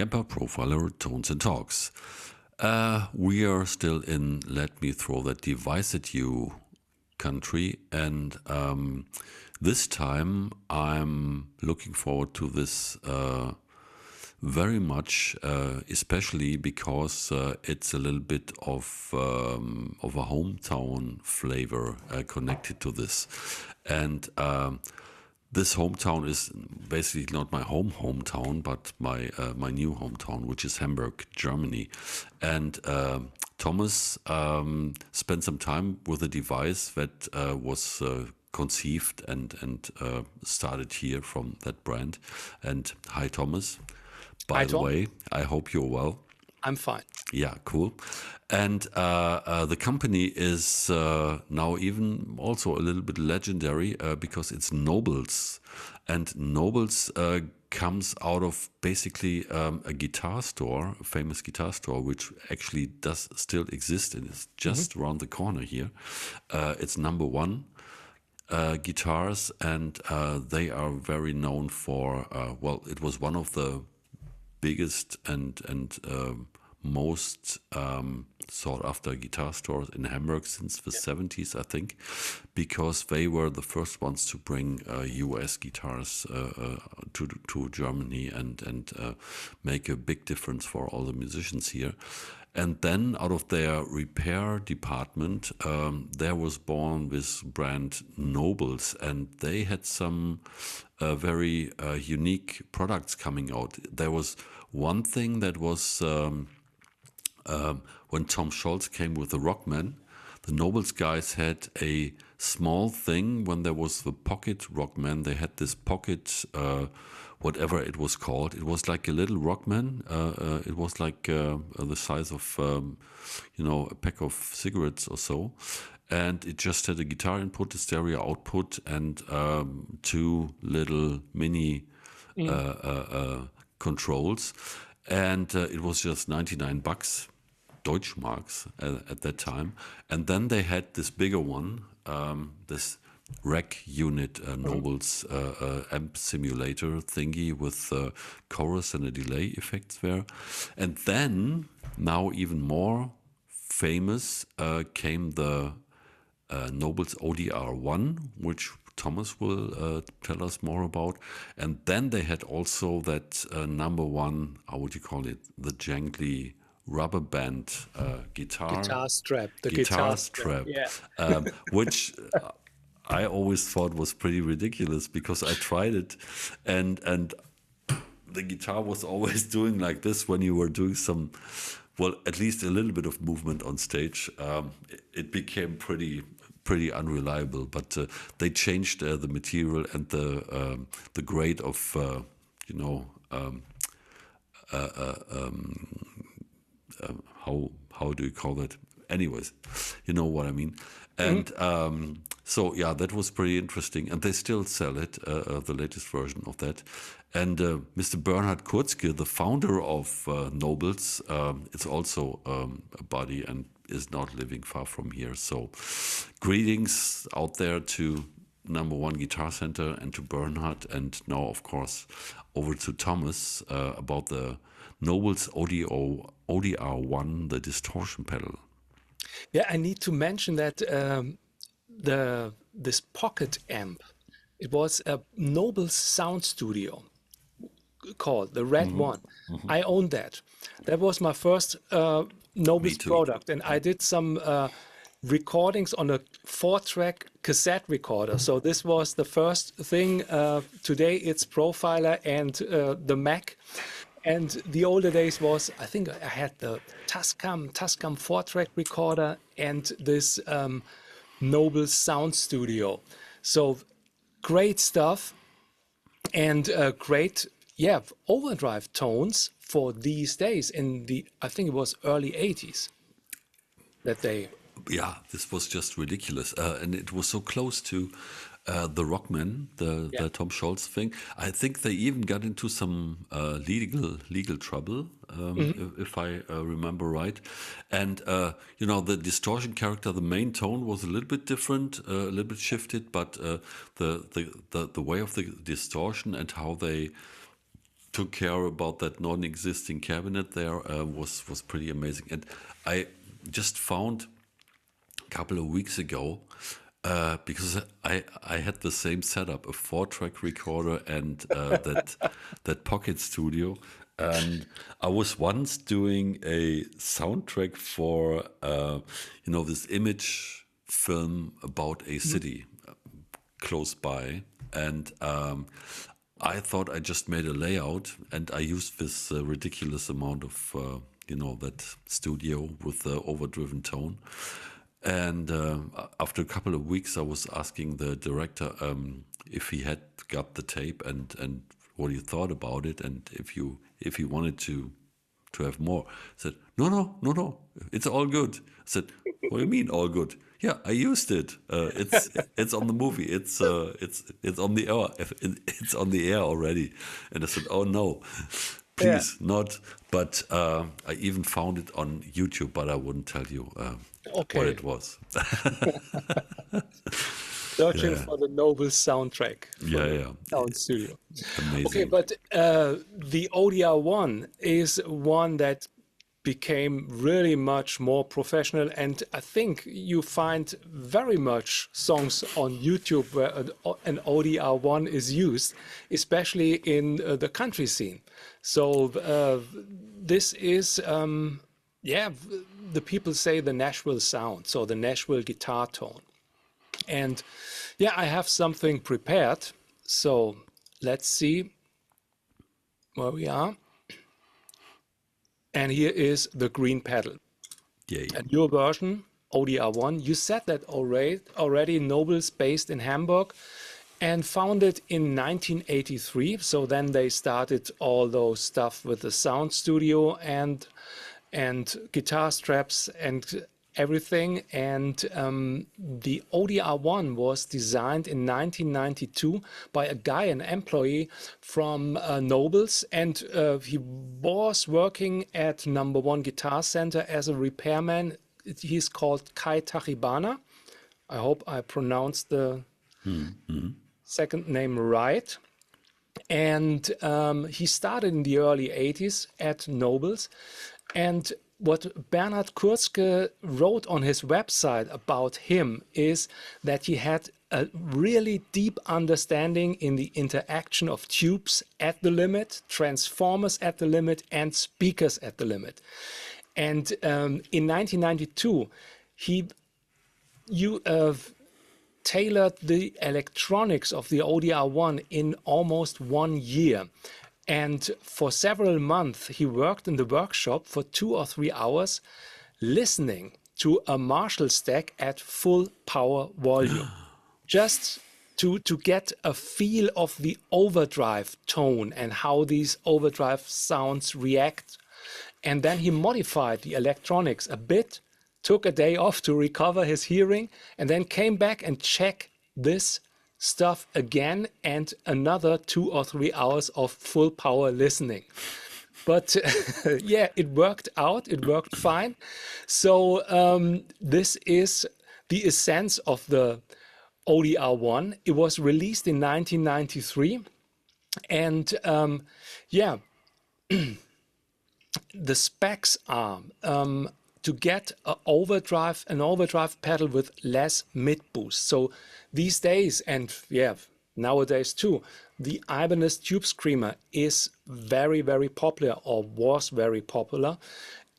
Kemper Profiler Tones and Talks. We are still in Let Me Throw That Device at You country, and this time I'm looking forward to this very much, especially because it's a little bit of a hometown flavor connected to this, and this hometown is basically not my hometown, but my new hometown, which is Hamburg, Germany. And Thomas spent some time with a device that was conceived and started here from that brand. And hi, Thomas. By the way, I hope you're well. I'm fine. Yeah, cool. And the company is now even also a little bit legendary because it's NOBELS. And NOBELS comes out of basically a guitar store, a famous guitar store, which actually does still exist and is just around the corner here. It's number one guitars, and they are very known for, well, it was one of the biggest and most sought after guitar stores in Hamburg since the 70s, I think, because they were the first ones to bring US guitars to Germany and make a big difference for all the musicians here. And then out of their repair department, there was born this brand NOBELS, and they had some very unique products coming out. There was one thing that was when Tom Scholz came with the Rockman, the NOBELS guys had a small thing when there was the pocket Rockman. They had this pocket, whatever it was called. It was like a little Rockman. It was like the size of, a pack of cigarettes or so. And it just had a guitar input, a stereo output, and two little mini controls. And it was just 99 bucks. Deutschmarks at that time. And then they had this bigger one, this rack unit NOBELS amp simulator thingy with chorus and a delay effects there. And then, now even more famous, came the NOBELS ODR-1, which Thomas will tell us more about. And then they had also that number one, how would you call it, the jangly rubber band guitar strap, yeah. Which I always thought was pretty ridiculous because I tried it, and the guitar was always doing like this when you were doing some, well, at least a little bit of movement on stage. It became pretty unreliable, but they changed the material and the grade of how do you call that? Anyways, you know what I mean. And so yeah, that was pretty interesting, and they still sell it, the latest version of that. And Mr. Bernhard Kurzke, the founder of NOBELS, it's also a buddy and is not living far from here. So greetings out there to number one Guitar Center and to Bernhard, and now of course over to Thomas about the NOBELS ODR-1, the distortion pedal. Yeah, I need to mention that this pocket amp, it was a NOBELS sound studio called the Red One. I owned that. That was my first NOBELS product, and I did some recordings on a 4-track cassette recorder. So this was the first thing. Today it's Profiler and the Mac. And the older days was, I think I had the Tascam 4-track recorder and this NOBELS sound studio. So great stuff and great, overdrive tones for these days in the, I think it was early 80s that they... Yeah, this was just ridiculous. And it was so close to the Rockman, the Tom Scholz thing. I think they even got into some legal trouble, if I remember right. And the distortion character, the main tone was a little bit different, a little bit shifted, but the way of the distortion and how they took care about that non-existing cabinet there was pretty amazing. And I just found a couple of weeks ago, because I had the same setup, a 4-track recorder and that Pocket Studio. And I was once doing a soundtrack for this image film about a city close by, and I thought I just made a layout, and I used this ridiculous amount of that studio with the overdriven tone. And after a couple of weeks, I was asking the director if he had got the tape and what he thought about it, and if he wanted to have more. I said, no, it's all good. I said, what do you mean all good? Yeah, I used it. It's on the movie. It's on the air. It's on the air already. And I said, oh no, please not. But I even found it on YouTube, but I wouldn't tell you what it was. Searching for the Nobel soundtrack. Sound studio. Amazing. Okay, but the ODR-1 is one that became really much more professional, and I think you find very much songs on YouTube where an ODR-1 is used, especially in the country scene. So this is, the people say the Nashville sound, so the Nashville guitar tone. And yeah, I have something prepared. So let's see where we are. And here is the green pedal. Yay. And your version, ODR-1, you said that already NOBELS based in Hamburg and founded in 1983. So then they started all those stuff with the sound studio and guitar straps and everything. And the ODR-1 was designed in 1992 by a guy, an employee from NOBELS, and he was working at #1 Guitar Center as a repairman. He's called Kai Tachibana. I hope I pronounced the second name right. And he started in the early 80s at NOBELS. And what Bernhard Kurzke wrote on his website about him is that he had a really deep understanding in the interaction of tubes at the limit, transformers at the limit, and speakers at the limit. And in 1992, he tailored the electronics of the ODR-1 in almost 1 year. And for several months, he worked in the workshop for 2 or 3 hours, listening to a Marshall stack at full power volume, just to get a feel of the overdrive tone and how these overdrive sounds react. And then he modified the electronics a bit, took a day off to recover his hearing, and then came back and checked this stuff again, and another 2 or 3 hours of full power listening. But yeah, it worked out. It worked fine. So this is the essence of the ODR-1. It was released in 1993. And yeah, the specs are to get an overdrive pedal with less mid boost. So these days, and yeah, nowadays too, the Ibanez Tube Screamer is very, very popular, or was very popular.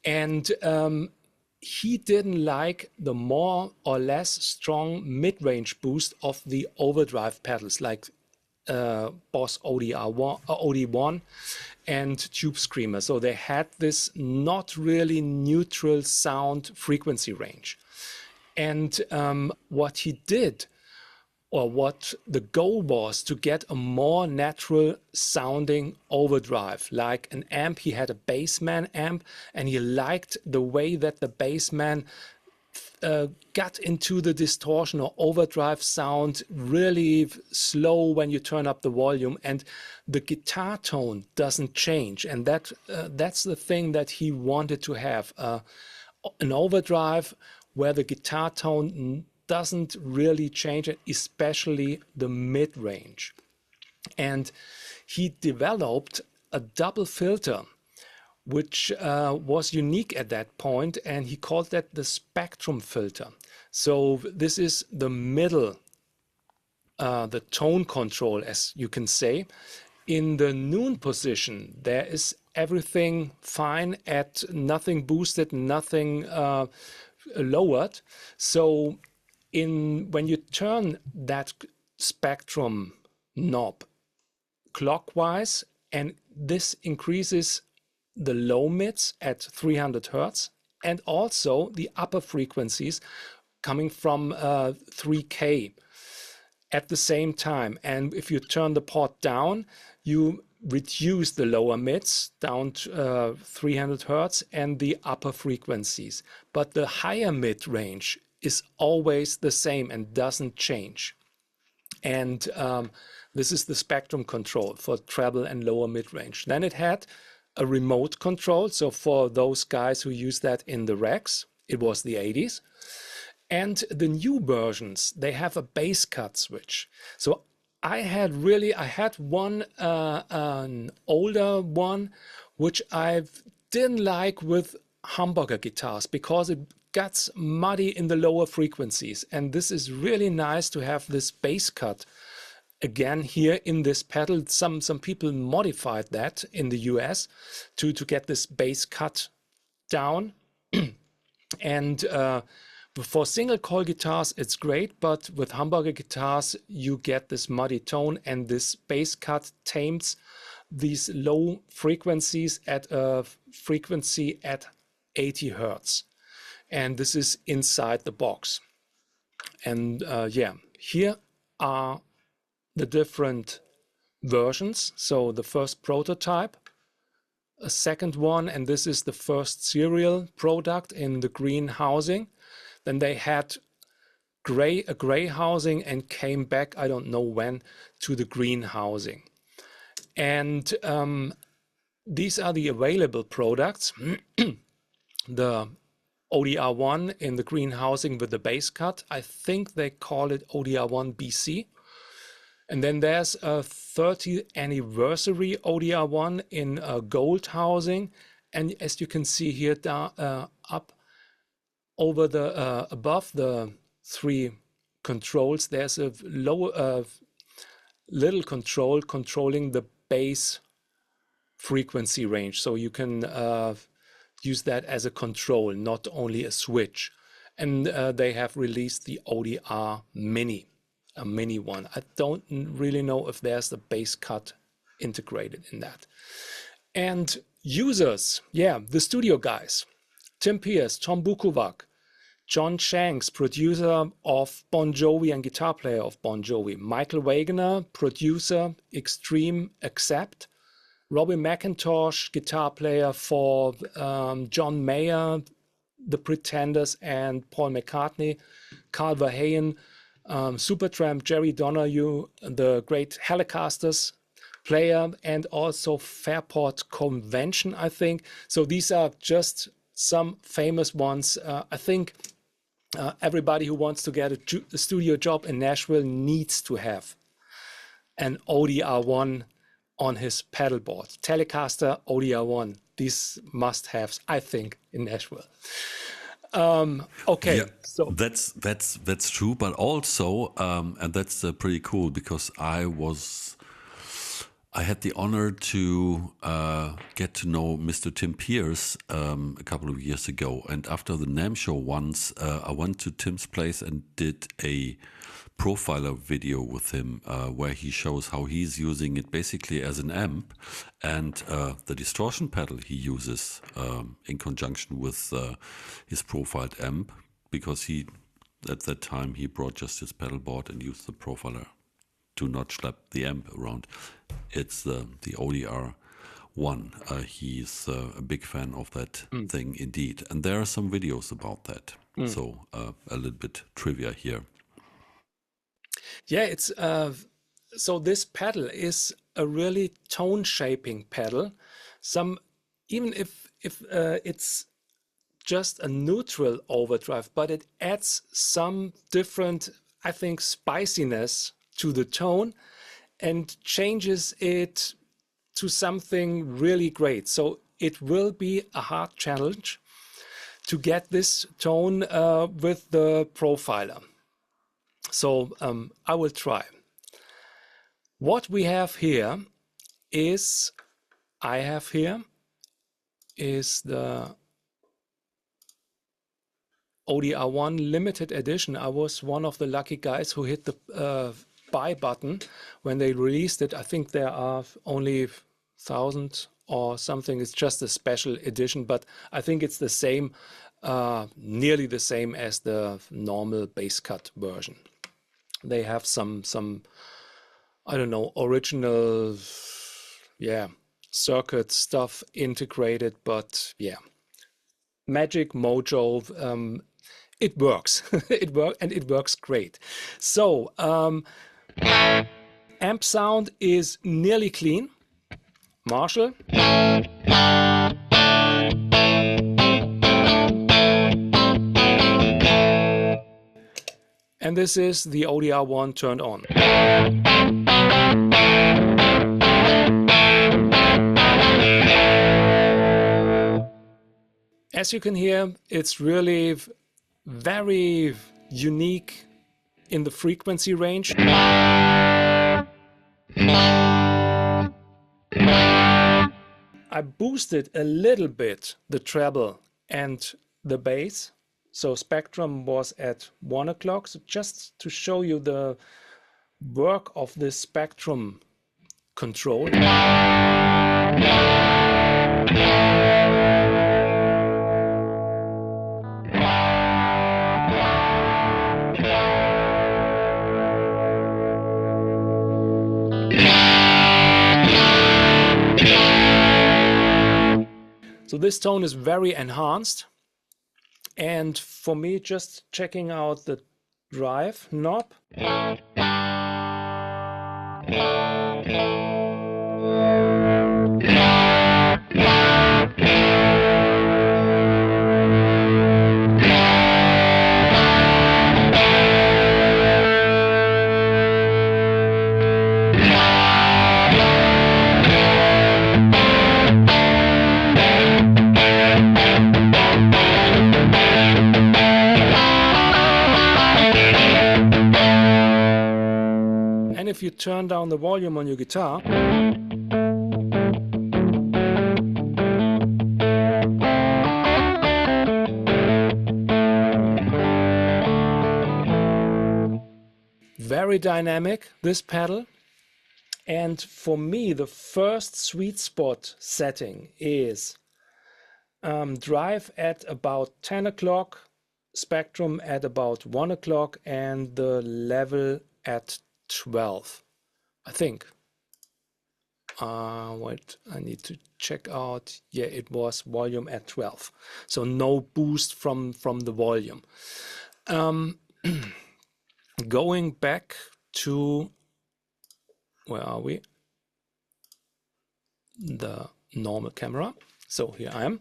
And he didn't like the more or less strong mid-range boost of the overdrive pedals, like Boss OD1 and Tube Screamer. So they had this not really neutral sound frequency range. And what he did, or what the goal was, to get a more natural sounding overdrive. Like an amp, he had a Bassman amp, and he liked the way that the Bassman got into the distortion or overdrive sound really slow when you turn up the volume, and the guitar tone doesn't change. And that's the thing that he wanted to have, an overdrive where the guitar tone doesn't really change, especially the mid-range. And he developed a double filter, which was unique at that point, and he called that the spectrum filter. So this is the middle, the tone control, as you can say. In the noon position, there is everything fine at nothing boosted, nothing lowered. So when you turn that spectrum knob clockwise, and this increases the low mids at 300 hertz and also the upper frequencies coming from 3K at the same time. And if you turn the port down, you reduce the lower mids down to 300 hertz and the upper frequencies. But the higher mid range is always the same and doesn't change. And this is the spectrum control for treble and lower mid range. Then it had a remote control. So for those guys who use that in the racks, it was the 80s. And the new versions, they have a bass cut switch. So I had one, an older one, which I didn't like with humbucker guitars because it gets muddy in the lower frequencies. And this is really nice to have this bass cut again here in this pedal. Some people modified that in the US to get this bass cut down. And for single coil guitars, it's great, but with humbucker guitars, you get this muddy tone, and this bass cut tames these low frequencies at a frequency at 80 hertz. And this is inside the box. And yeah, here are the different versions. So the first prototype, a second one, and this is the first serial product in the green housing. Then they had a gray housing and came back, I don't know when, to the green housing. And these are the available products. The ODR-1 in the green housing with the bass cut. I think they call it ODR-1 BC. And then there's a 30th anniversary ODR-1 in a gold housing. And as you can see here, up over the above the three controls, there's a little control controlling the bass frequency range. So you can use that as a control, not only a switch. And they have released the ODR Mini, a mini one. I don't really know if there's the bass cut integrated in that. And users, yeah, the studio guys, Tim Pierce, Tom Bukovac, John Shanks, producer of Bon Jovi and guitar player of Bon Jovi, Michael Wagener, producer, Extreme Accept, Robbie McIntosh, guitar player for John Mayer, The Pretenders, and Paul McCartney, Carl Verheyen, Supertramp, Jerry Donahue, the great Helicasters player, and also Fairport Convention, I think. So these are just some famous ones. I think everybody who wants to get a studio job in Nashville needs to have an ODR-1 on his pedal board. Telecaster, ODR-1, these must-haves, I think, in Nashville. Okay, yeah, so that's true, but also, and that's pretty cool because I had the honor to get to know Mr. Tim Pierce a couple of years ago, and after the NAMM show once, I went to Tim's place and did a profiler video with him where he shows how he's using it basically as an amp, and the distortion pedal he uses in conjunction with his profiled amp, because at that time he brought just his pedal board and used the profiler to not schlep the amp around. It's the ODR-1. He's a big fan of that thing indeed, and there are some videos about that. So a little bit trivia here. Yeah, it's so this pedal is a really tone shaping pedal. Even if it's just a neutral overdrive, but it adds some different, I think, spiciness to the tone and changes it to something really great. So it will be a hard challenge to get this tone with the profiler. So I will try. What we have here is, I have here is the ODR-1 limited edition. I was one of the lucky guys who hit the buy button when they released it. I think there are only 1,000 or something. It's just a special edition, but I think it's the same, nearly the same as the normal bass cut version. They have some I don't know, original, yeah, circuit stuff integrated, but yeah, magic mojo. It works. It works great. So amp sound is nearly clean. Marshall. And this is the ODR-1 turned on. As you can hear, it's really very unique in the frequency range. I boosted a little bit the treble and the bass. So spectrum was at 1 o'clock. So just to show you the work of this spectrum control. So this tone is very enhanced. And for me, just checking out the drive knob. And if you turn down the volume on your guitar, very dynamic, this pedal. And for me, the first sweet spot setting is drive at about 10 o'clock, spectrum at about 1 o'clock, and the level at 12, I think. Wait, I need to check out. Yeah, it was volume at 12. So no boost from the volume. Going back to, where are we? The normal camera. So here I am.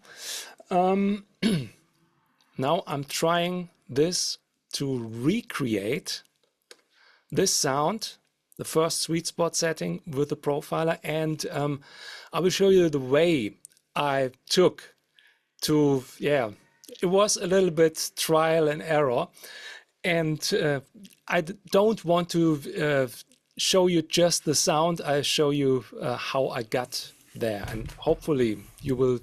Now I'm trying this to recreate this sound, the first sweet spot setting with the profiler, and I will show you the way I took to, yeah, it was a little bit trial and error, and I don't want to show you just the sound. I show you how I got there, and hopefully you will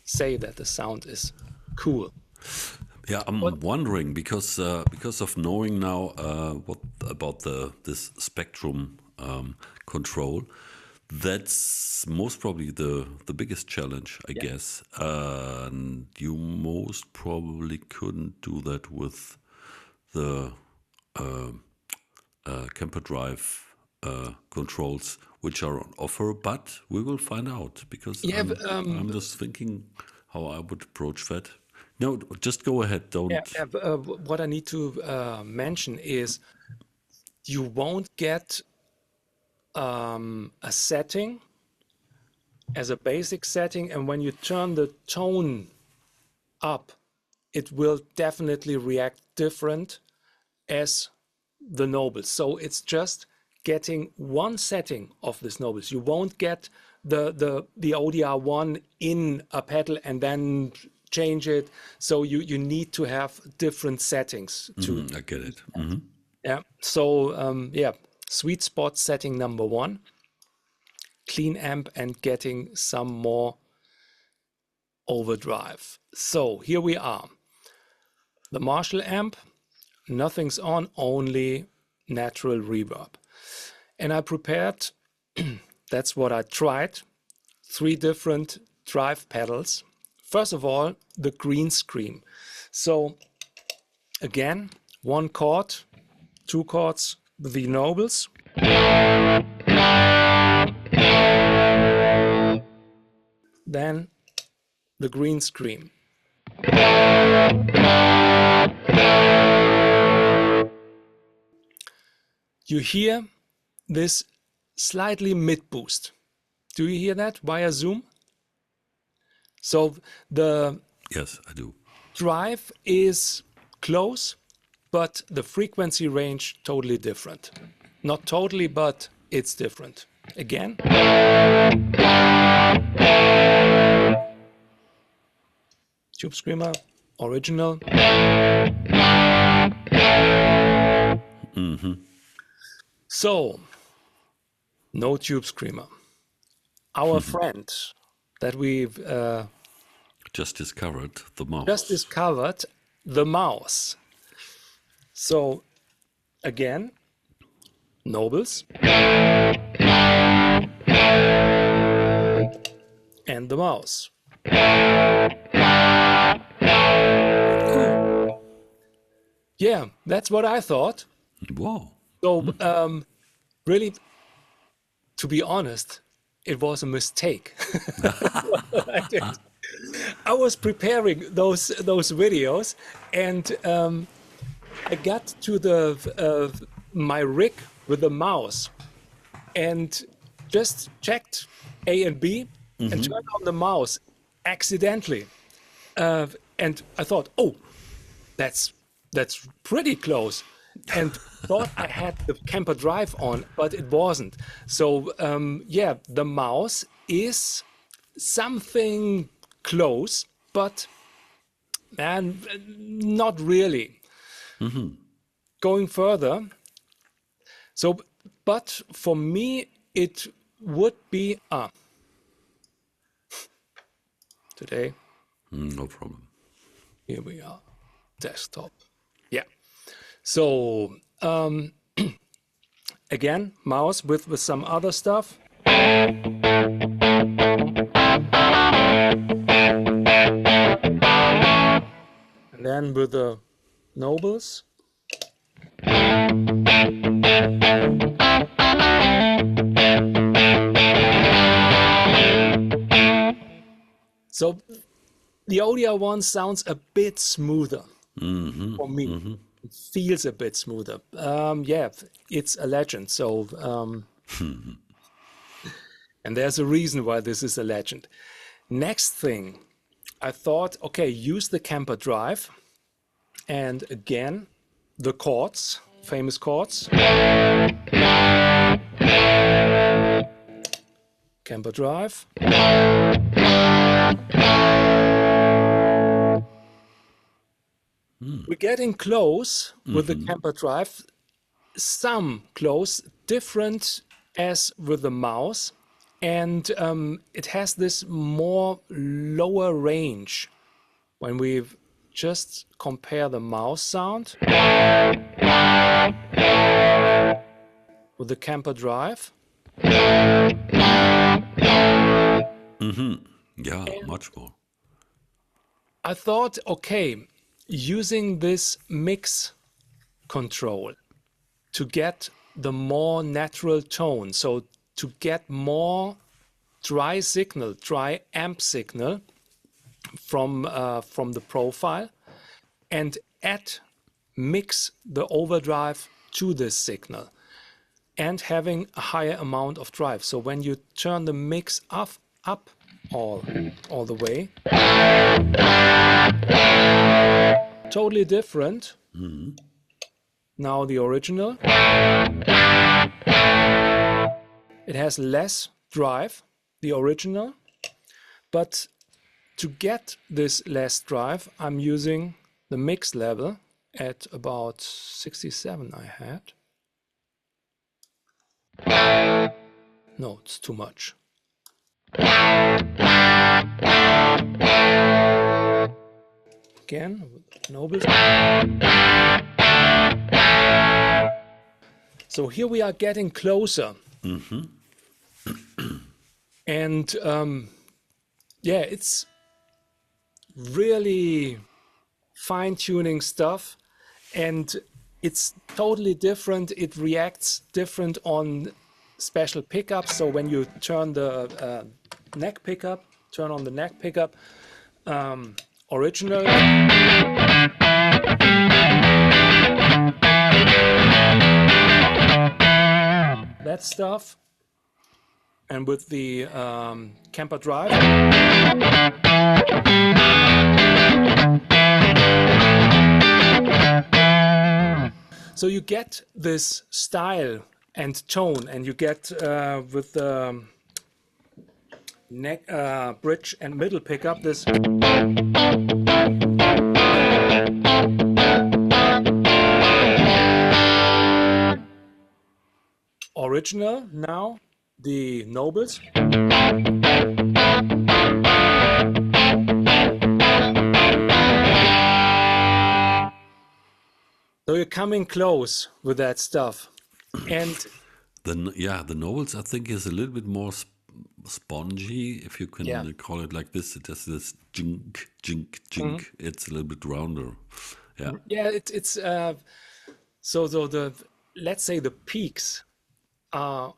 say that the sound is cool. Yeah, I'm wondering because of knowing now what about this spectrum control. That's most probably the biggest challenge, I guess. And you most probably couldn't do that with the Kemper drive controls, which are on offer. But we will find out, because Yeah, I'm just thinking how I would approach that. No, just go ahead. Don't. yeah, what I need to mention is you won't get a setting as a basic setting, and when you turn the tone up, it will definitely react different as the Nobels. So it's just getting one setting of this Nobles. You won't get the ODR-1 in a pedal and then change it. So you need to have different settings to. I get it. Yeah. So yeah, sweet spot setting number 1, clean amp and getting some more overdrive. So here we are. The Marshall amp, nothing's on, only natural reverb. And I prepared, that's what I tried, 3 different drive pedals. First of all, the green screen. So again, 1 chord, 2 chords, the Nobles. Then the green screen. You hear this slightly mid boost. Do you hear that via Zoom? So the Yes, I do. drive is close, but the frequency range totally different. Not totally, but it's different. Again. Tube Screamer, original. So, no Tube Screamer. Our friend that we've Just discovered the mouse. just discovered, the mouse. So, again, Nobles. And the mouse. Yeah, that's what I thought. Wow. So, really, to be honest, it was a mistake. I did. I was preparing those videos, and I got to the my rig with the mouse, and just checked A and B, and turned on the mouse accidentally, and I thought, oh, that's pretty close, and thought I had the Kemper drive on, but it wasn't. So yeah, the mouse is something close, but man, not really. Going further, so but for me it would be today. No problem. Here we are, desktop. Yeah. So again, mouse with some other stuff. And then with the Nobles. So the ODR-1 sounds a bit smoother for me. It feels a bit smoother. Yeah, it's a legend. So, and there's a reason why this is a legend. Next thing, I thought, okay, use the Kemper drive, and again, the chords, famous chords. Kemper drive. We're getting close with the Kemper drive, some close, different as with the mouse, and it has this more lower range when we just compare the mouse sound with the Kemper drive. Yeah, much more. I thought, okay, using this mix control to get the more natural tone, so to get more dry signal, dry amp signal from the profile, and mix the overdrive to this signal, and having a higher amount of drive. So when you turn the mix up all the way, totally different. Now the original. It has less drive, the original, but to get this less drive, I'm using the mix level at about 67 I had. No, it's too much. Again, Nobels. So here we are getting closer. And yeah, it's really fine-tuning stuff, and it's totally different. It reacts different on special pickups. So when you turn the neck pickup, turn on the neck pickup, original. That stuff. And with the Kemper drive. So you get this style and tone, and you get with the neck, bridge and middle pickup this. Original now, the Nobels. So you're coming close with that stuff. And the Nobels, I think, is a little bit more spongy, if you can call it like this. It has this jink, jink, jink. It's a little bit rounder. Yeah. Yeah, it's so the let's say the peaks are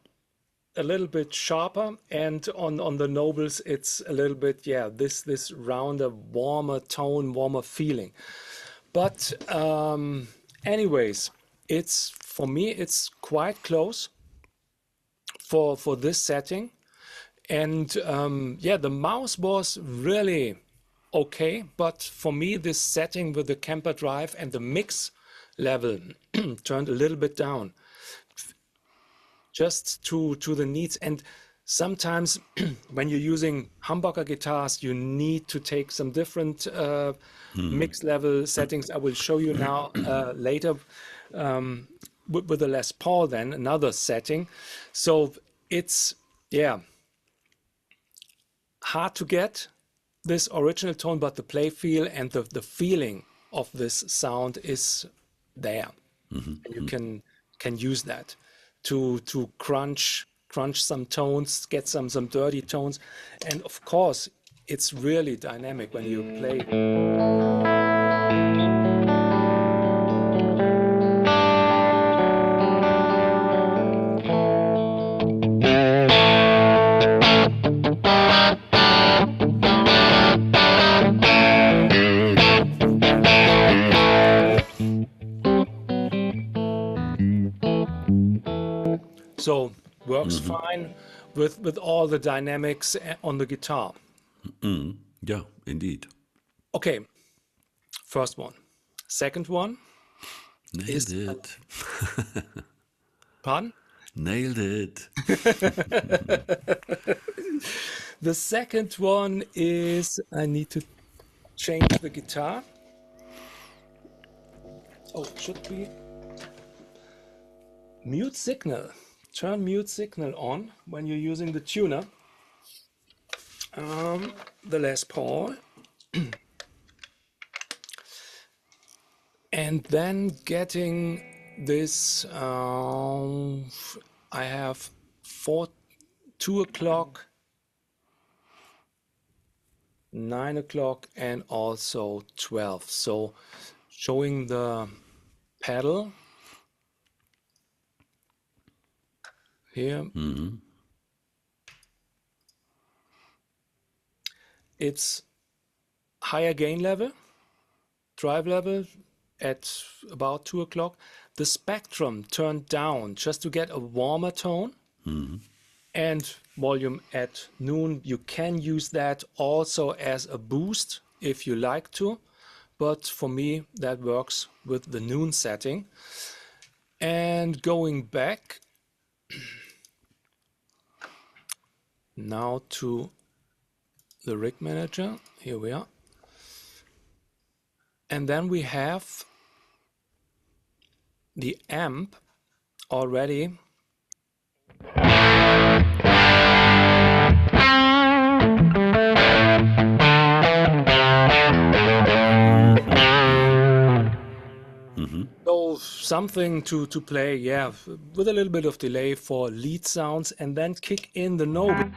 a little bit sharper, and on the Nobels it's a little bit this rounder, warmer tone, warmer feeling. But anyways, it's for me it's quite close for this setting. And the mouse was really okay, but for me this setting with the Kemper drive and the mix level turned a little bit down, just to the needs. And sometimes when you're using humbucker guitars, you need to take some different mix level settings. I will show you now later with the Les Paul, then another setting. So it's hard to get this original tone, but the play feel and the feeling of this sound is there. And you can use that to crunch some tones, get some dirty tones. And of course it's really dynamic when you play. So works fine with all the dynamics on the guitar. Yeah, indeed. Okay, first one. Second one. Nailed it. Pardon? Nailed it. The second one is, I need to change the guitar. Oh, it should be mute signal. Turn mute signal on when you're using the tuner. The Les Paul. And then getting this, I have 2 o'clock, 9 o'clock, and also 12. So showing the pedal here. It's higher gain level, drive level at about 2 o'clock. The spectrum turned down just to get a warmer tone. And volume at noon. You can use that also as a boost if you like to, but for me that works with the noon setting. And going back, Now to the rig manager. Here we are. And then we have the amp already so something to play, yeah, with a little bit of delay for lead sounds, and then kick in the Noble.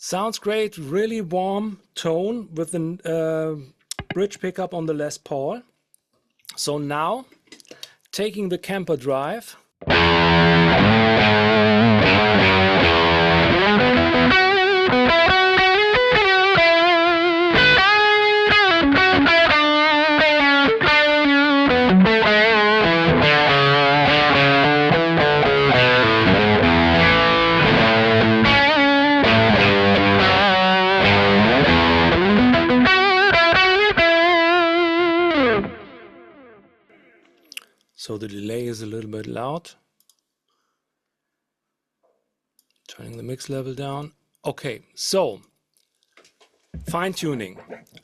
Sounds great, really warm tone with the bridge pickup on the Les Paul. So now, taking the Kemper drive. So the delay is a little bit loud. Turning the mix level down. Okay, so fine tuning,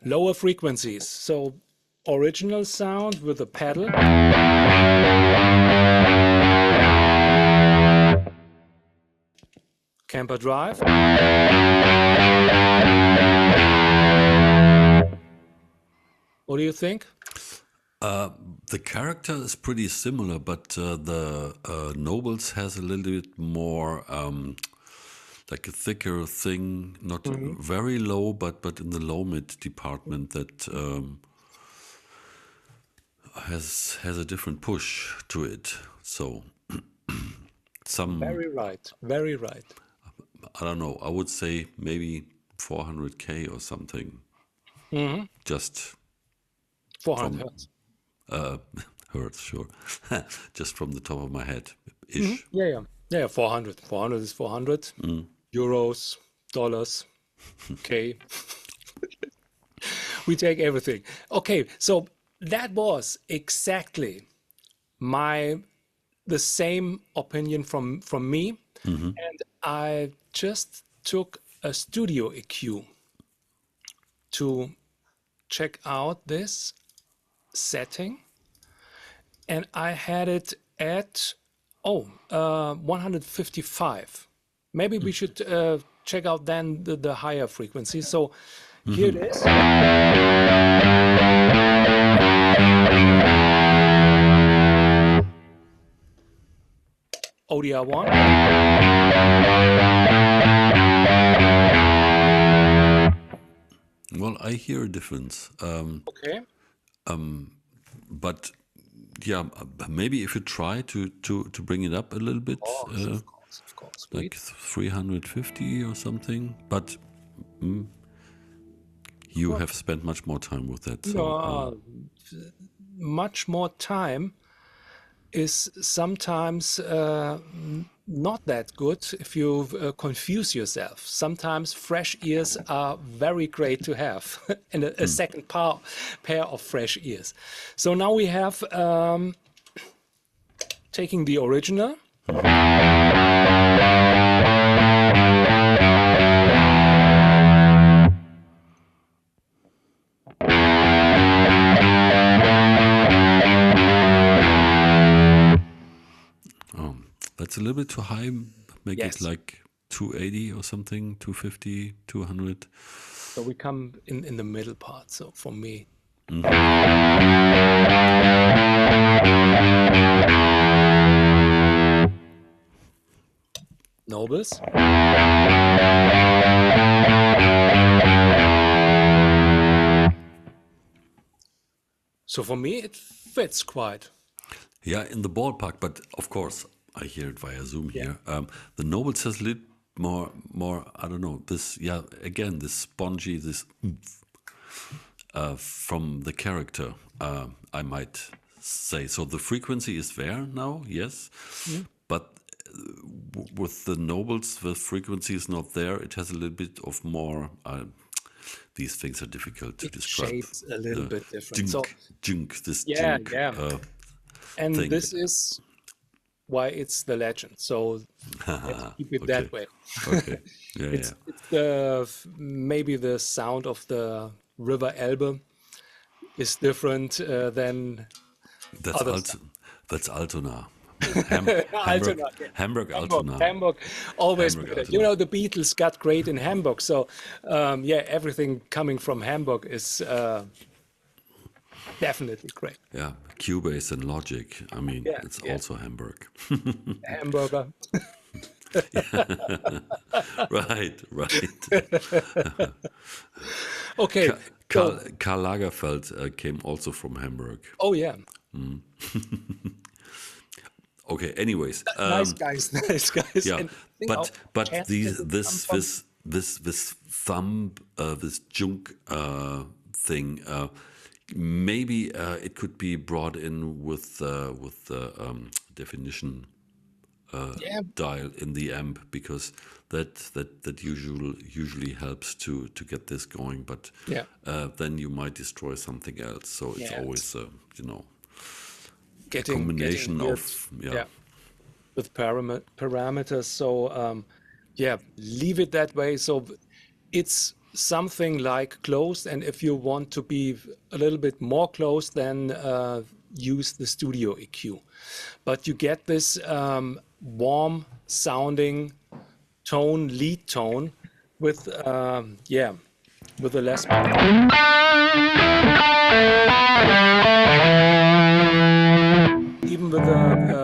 lower frequencies. So original sound with a pedal. Kemper drive. What do you think? The character is pretty similar, but the Nobles has a little bit more like a thicker thing, not very low, but in the low mid department that has a different push to it. So some Very right, very right. I don't know. I would say maybe 400K or something. Just 400 hertz. Hertz, sure. Just from the top of my head, ish. Yeah, 400. 400 is 400. Euros, dollars, K. We take everything. Okay, so that was exactly the same opinion from me. And I just took a studio EQ to check out this setting, and I had it at 155. Maybe we should check out then the higher frequency. So here it is. ODR-1. Well, I hear a difference. Okay. But yeah, maybe if you try to bring it up a little bit, Of course. like 350 or something. But you have spent much more time with that. So, much more time is sometimes not that good if you confuse yourself. Sometimes fresh ears are very great to have, and a second pair of fresh ears. So now we have taking the original. that's a little bit too high. Make Yes. it like 280 or something, 250, 200. So we come in the middle part. So for me. Nobles. So for me, it fits quite. Yeah, in the ballpark, but of course, I hear it via Zoom here. The Nobles has more, I don't know, this, yeah, again, this spongy, this from the character, I might say. So the frequency is there now, yes, but with the Nobles, the frequency is not there. It has a little bit of more. These things are difficult to It describe. shapes a little The bit different. So junk, this yeah, junk yeah. And thing. this is why it's the legend. So let's keep it Okay, that way. okay, yeah, yeah. It's the maybe the sound of the River Elbe is different than That's other stuff. That's Altona. Hamburg, Altona, yeah. Hamburg, Hamburg, Altona. Hamburg, always Hamburg, better. Altona. The Beatles got great in Hamburg, so yeah, everything coming from Hamburg is definitely great. Yeah, Cubase and Logic. I mean, Yeah, it's yeah, also Hamburg. hamburger. Right, right. Okay, so Karl Lagerfeld came also from Hamburg. oh yeah, Okay, anyways, nice guys, nice guys. yeah, And think how but jazz these music come from. this thumb this junk thing, maybe it could be brought in with the definition Yeah, dial in the amp, because that usually helps to get this going, but yeah, then you might destroy something else. So it's yeah. always you know, a Getting combination weird. of Yeah, with parameters. So yeah, leave it that way. So it's something like closed, and if you want to be a little bit more closed, then use the studio EQ. But you get this warm sounding tone, lead tone, with yeah, with the Les Paul. Even with the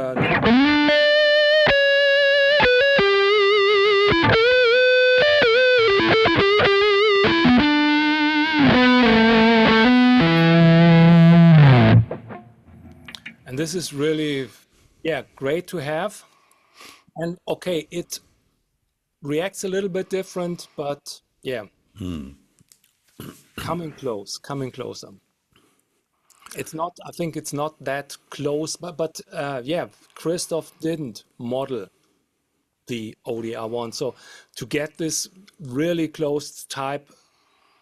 and this is really, yeah, great to have. And okay, it reacts a little bit different, but yeah, coming close, coming closer. It's not, I think it's not that close, but yeah, Christoph didn't model the ODR-1. So to get this really close type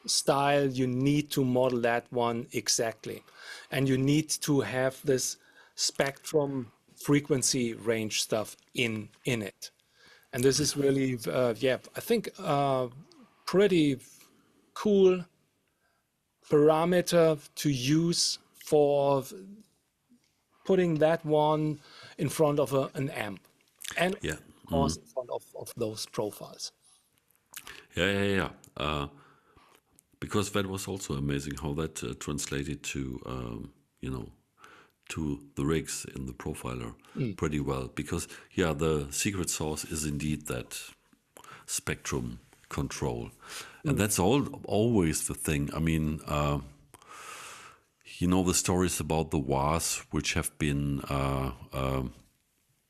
style, you need to model that one exactly. And you need to have this spectrum frequency range stuff in it. And this is really, yeah, I think pretty cool parameter to use for putting that one in front of an amp. And yeah. of course, in front of those profiles. Yeah. Because that was also amazing how that translated to, you know, to the rigs in the profiler pretty well. Because, yeah, the secret sauce is indeed that spectrum control. And that's always the thing. I mean, you know, the stories about the wahs, which have been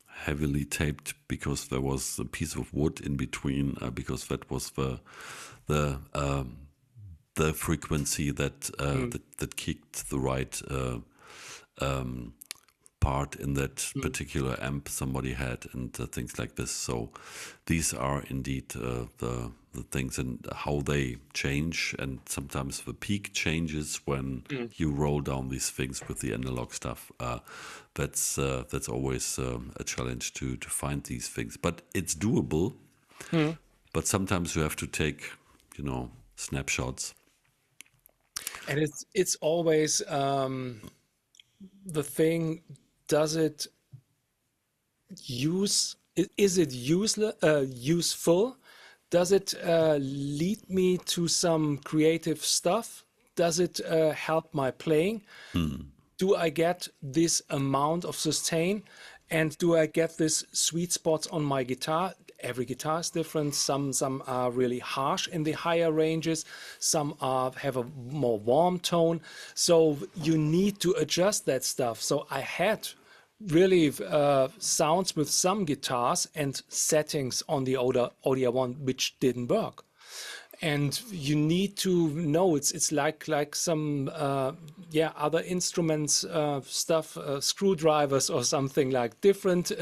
heavily taped because there was a piece of wood in between, because that was the frequency that that kicked the right part in that particular amp somebody had, and things like this. So these are indeed the things and how they change, and sometimes the peak changes when you roll down these things with the analog stuff. That's always a challenge to find these things, but it's doable. But sometimes you have to take, you know, snapshots. And it's always the thing, does it is it useful? Does it lead me to some creative stuff? Does it help my playing? Do I get this amount of sustain? And do I get this sweet spots on my guitar? Every guitar is different. Some are really harsh in the higher ranges. Some have a more warm tone. So you need to adjust that stuff. So I had really sounds with some guitars and settings on the ODR-1 which didn't work. And you need to know it's like some other instruments stuff, screwdrivers or something, like different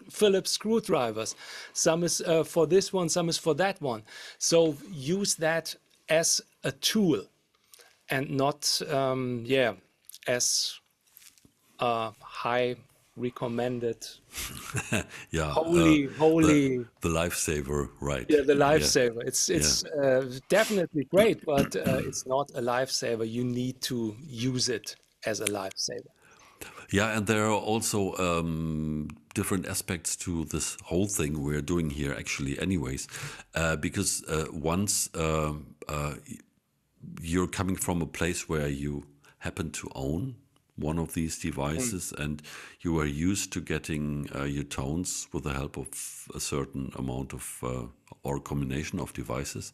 Phillips screwdrivers. Some is for this one, some is for that one. So use that as a tool and not as high recommended. Yeah, Holy. the lifesaver, right? Yeah, the Yeah, lifesaver. It's definitely great, but it's not a lifesaver. You need to use it as a lifesaver. yeah, and there are also different aspects to this whole thing we're doing here, actually, anyways, because once you're coming from a place where you happen to own one of these devices and you are used to getting your tones with the help of a certain amount of or combination of devices.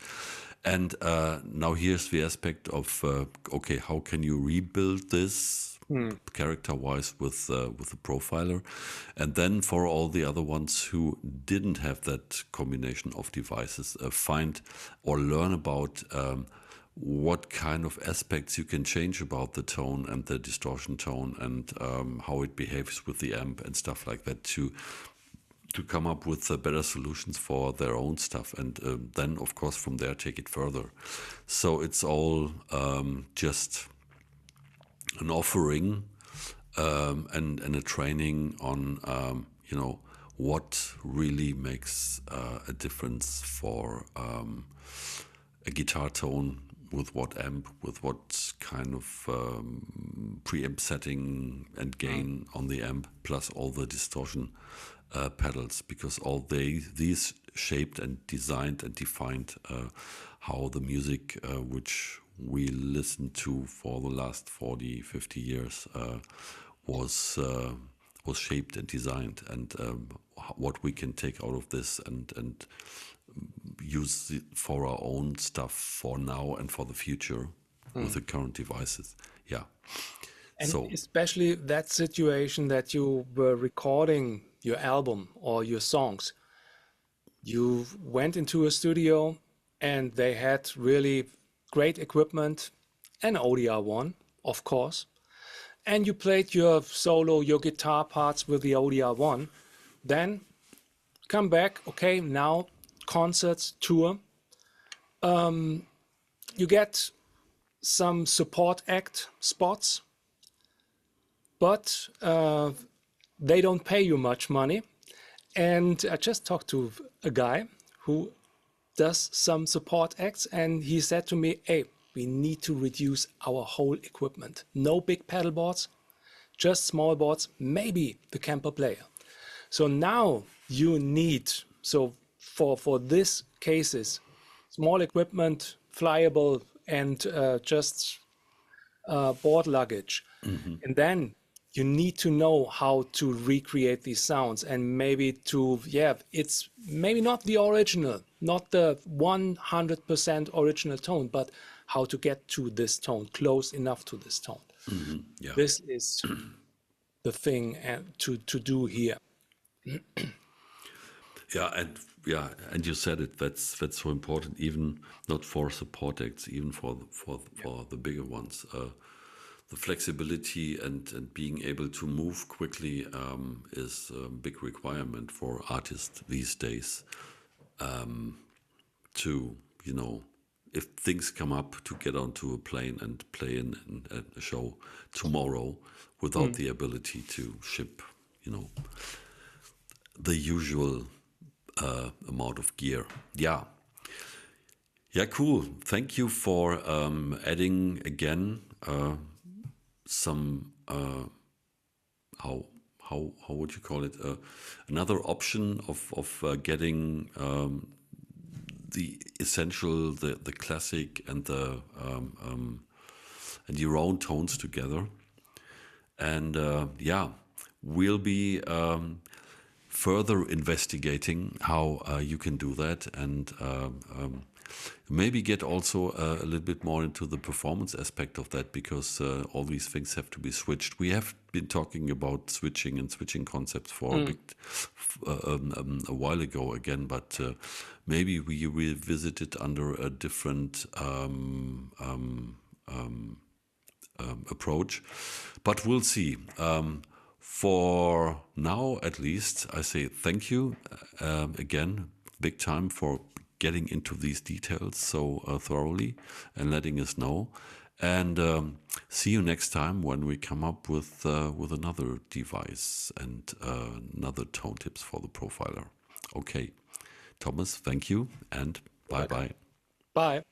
And now here's the aspect of okay, how can you rebuild this character-wise with a profiler, and then for all the other ones who didn't have that combination of devices, find or learn about what kind of aspects you can change about the tone and the distortion tone and how it behaves with the amp and stuff like that to come up with better solutions for their own stuff, and then of course from there take it further. So it's all just an offering and a training on what really makes a difference for a guitar tone, with what amp, with what kind of preamp setting and gain on the amp, plus all the distortion pedals, because all these shaped and designed and defined how the music which we listened to for the last 40, 50 years was shaped and designed, and what we can take out of this and use it for our own stuff for now and for the future with the current devices. Yeah. And so especially that situation that you were recording your album or your songs. You went into a studio and they had really great equipment, an ODR-1, of course, and you played your solo, your guitar parts with the ODR-1. Then come back, okay, now concerts, tour. You get some support act spots, but they don't pay you much money. And I just talked to a guy who does some support acts, and he said to me, hey, we need to reduce our whole equipment. No big pedal boards, just small boards, maybe the Kemper player. So now you need, so for this cases, small equipment, flyable, and just board luggage. And then you need to know how to recreate these sounds, and maybe to, it's maybe not the original, not the 100% original tone, but how to get to this tone, close enough to this tone. yeah. This is the thing to do here. And you said it. That's so important. Even not for support acts, even for the bigger ones. The flexibility and being able to move quickly is a big requirement for artists these days. To if things come up, to get onto a plane and play in a show tomorrow without the ability to ship, the usual amount of gear. Yeah, cool. Thank you for adding again some how would you call it, another option of getting the essential, the classic and the and your own tones together. And we'll be further investigating how you can do that, and maybe get also a little bit more into the performance aspect of that, because all these things have to be switched. We have been talking about switching and switching concepts for a while ago again, but maybe we revisit it under a different approach. But we'll see. For now, at least, I say thank you again, big time, for getting into these details so thoroughly and letting us know. And see you next time when we come up with another device and another tone tips for the profiler. Okay, Thomas, thank you, and bye-bye. Bye.